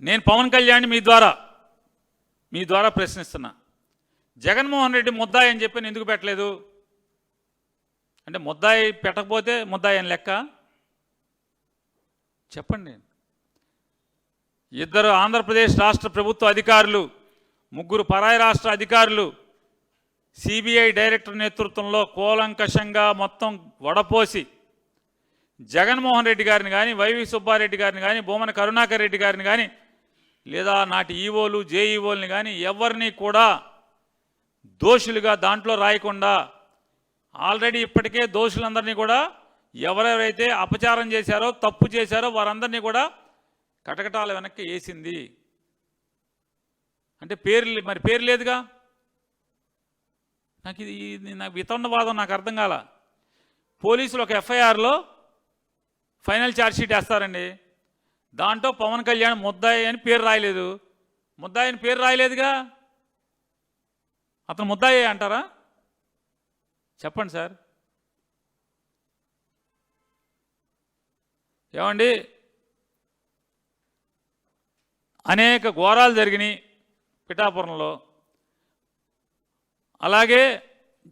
నేను పవన్ కళ్యాణ్ మీ ద్వారా ప్రశ్నిస్తున్నా. జగన్మోహన్ రెడ్డి ముద్దాయి అని చెప్పి ఎందుకు పెట్టలేదు? అంటే ముద్దాయి పెట్టకపోతే ముద్దాయి అని లెక్క? చెప్పండి. ఇద్దరు ఆంధ్రప్రదేశ్ రాష్ట్ర ప్రభుత్వ అధికారులు, ముగ్గురు పరాయి రాష్ట్ర అధికారులు సిబిఐ డైరెక్టర్ నేతృత్వంలో కూలంకషంగా మొత్తం వడపోసి జగన్మోహన్ రెడ్డి గారిని కానీ, వైవి సుబ్బారెడ్డి గారిని కానీ, భూమన కరుణాకర్ రెడ్డి గారిని కానీ, లేదా నాటి ఈవోలు జేఈఓల్ని కానీ ఎవరిని కూడా దోషులుగా దాంట్లో రాయకుండా ఆల్రెడీ ఇప్పటికే దోషులందరినీ కూడా ఎవరెవరైతే అపచారం చేశారో, తప్పు చేశారో వారందరినీ కూడా కటకటాల వెనక్కి వేసింది. అంటే పేరు లేదుగా. నాకు వితండవాదం నాకు అర్థం కాల. పోలీసులు ఒక ఎఫ్ఐఆర్లో ఫైనల్ ఛార్జ్షీట్ వేస్తారండి, దాంట్లో పవన్ కళ్యాణ్ ముద్దాయి అని పేరు రాయలేదు. ముద్దాయి అని పేరు రాయలేదుగా, అతను ముద్దాయి అంటారా? చెప్పండి సార్. ఏమండి, అనేక ఘోరాలు జరిగినాయి పిఠాపురంలో. అలాగే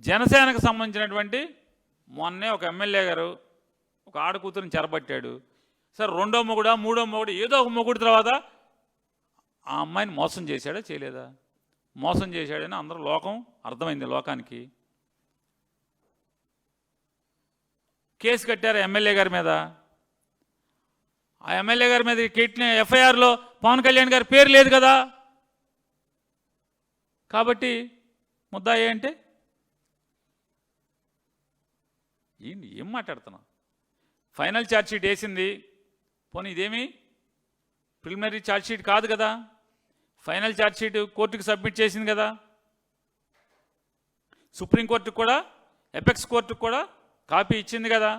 జనసేనకు సంబంధించినటువంటి మొన్నే ఒక ఎమ్మెల్యే గారు ఒక ఆడకూతురిని చెరబట్టాడు. సార్ రెండో మొగుడా మూడో మొగుడు ఏదో ఒక మొగుడు తర్వాత ఆ అమ్మాయిని మోసం చేశాడా చేయలేదా? మోసం చేశాడని అందరూ లోకం అర్థమైంది. లోకానికి కేసు కట్టారు ఎమ్మెల్యే గారి మీద. ఆ ఎమ్మెల్యే గారి మీద కట్టిన ఎఫ్ఐఆర్లో పవన్ కళ్యాణ్ గారి పేరు లేదు కదా, కాబట్టి ముద్దాయి అంటే ఏం మాట్లాడుతున్నావు? ఫైనల్ ఛార్జ్షీట్ వేసింది, పోనీ ఇదేమి ప్రిలిమినరీ ఛార్జ్షీట్ కాదు కదా, ఫైనల్ ఛార్జ్షీట్ కోర్టుకు సబ్మిట్ చేసింది కదా. సుప్రీంకోర్టుకు కూడా, ఎపెక్స్ కోర్టుకు కూడా కాపీ ఇచ్చింది కదా.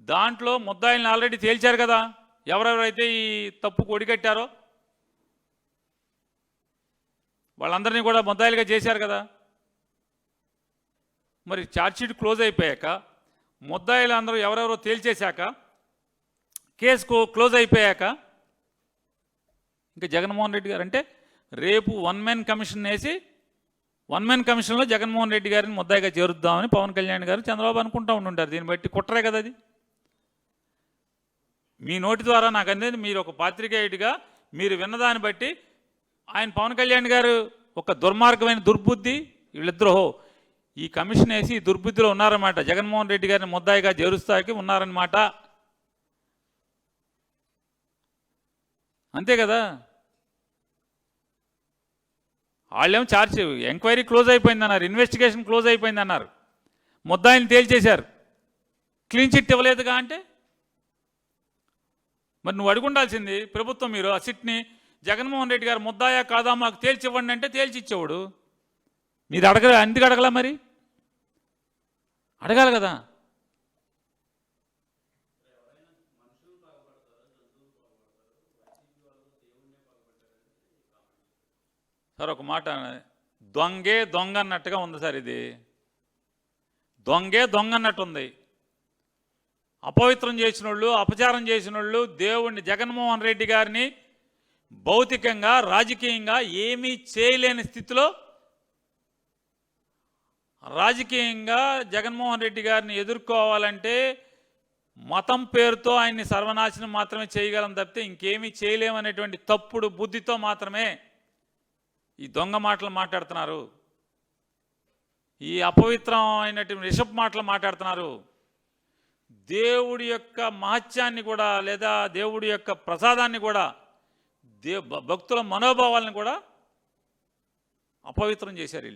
దాంట్లో ముద్దాయిల్ని ఆల్రెడీ తేల్చారు కదా, ఎవరెవరైతే ఈ తప్పుకు ఒడిగట్టారో వాళ్ళందరినీ కూడా ముద్దాయిలుగా చేశారు కదా. మరి ఛార్జ్షీట్ క్లోజ్ అయిపోయాక, ముద్దాయిలు అందరూ ఎవరెవరో తేల్చేశాక, కేసు క్లోజ్ అయిపోయాక ఇంకా జగన్మోహన్ రెడ్డి గారు అంటే రేపు వన్ మ్యాన్ కమిషన్ వేసి వన్ మ్యాన్ కమిషన్లో జగన్మోహన్ రెడ్డి గారిని ముద్దాయిగా చేరుద్దామని పవన్ కళ్యాణ్ గారు చంద్రబాబు అనుకుంటూ ఉంటుంటారు. దీన్ని బట్టి కుట్రే కదా అది. మీ నోటి ద్వారా నాకు అనేది మీరు ఒక పాత్రికేయుడిగా మీరు విన్నదాన్ని బట్టి ఆయన పవన్ కళ్యాణ్ గారు ఒక దుర్మార్గమైన దుర్బుద్ధి, వీళ్ళిద్దరూ ఈ కమిషన్ వేసి దుర్బుద్ధిలో ఉన్నారన్నమాట. జగన్మోహన్ రెడ్డి గారిని ముద్దాయిగా చేరుస్తాకి ఉన్నారన్నమాట. అంతే కదా. వాళ్ళేమో ఎంక్వైరీ క్లోజ్ అయిపోయిందన్నారు, ఇన్వెస్టిగేషన్ క్లోజ్ అయిపోయిందన్నారు, ముద్దాయిని తేల్చేశారు, క్లీన్ చిట్ ఇవ్వలేదుగా. అంటే మరి నువ్వు అడుగుండాల్సింది ప్రభుత్వం, మీరు ఆ సిట్ని జగన్మోహన్ రెడ్డి గారు ముద్దాయా కాదా మాకు తేల్చివ్వండి అంటే తేల్చిచ్చేవాడు. మీరు ఎందుకు అడగలా? మరి అడగాలి కదా. సార్ ఒక మాట, దొంగే దొంగ అన్నట్టుగా ఉంది సార్. ఇది దొంగే దొంగ అన్నట్టు ఉంది. అపవిత్రం చేసిన వాళ్ళు, అపచారం చేసిన వాళ్ళు దేవుణ్ణి జగన్మోహన్ రెడ్డి గారిని భౌతికంగా రాజకీయంగా ఏమీ చేయలేని స్థితిలో, రాజకీయంగా జగన్మోహన్ రెడ్డి గారిని ఎదుర్కోవాలంటే మతం పేరుతో ఆయన్ని సర్వనాశనం మాత్రమే చేయగలం తప్పితే ఇంకేమీ చేయలేమనేటువంటి తప్పుడు బుద్ధితో మాత్రమే ఈ దొంగ మాటలు మాట్లాడుతున్నారు, ఈ అపవిత్రం అయినటువంటి రిషబ్ మాటలు మాట్లాడుతున్నారు. దేవుడి యొక్క మహత్యాన్ని కూడా, లేదా దేవుడి యొక్క ప్రసాదాన్ని కూడా, భక్తుల మనోభావాలను కూడా అపవిత్రం చేశారు వీళ్ళు.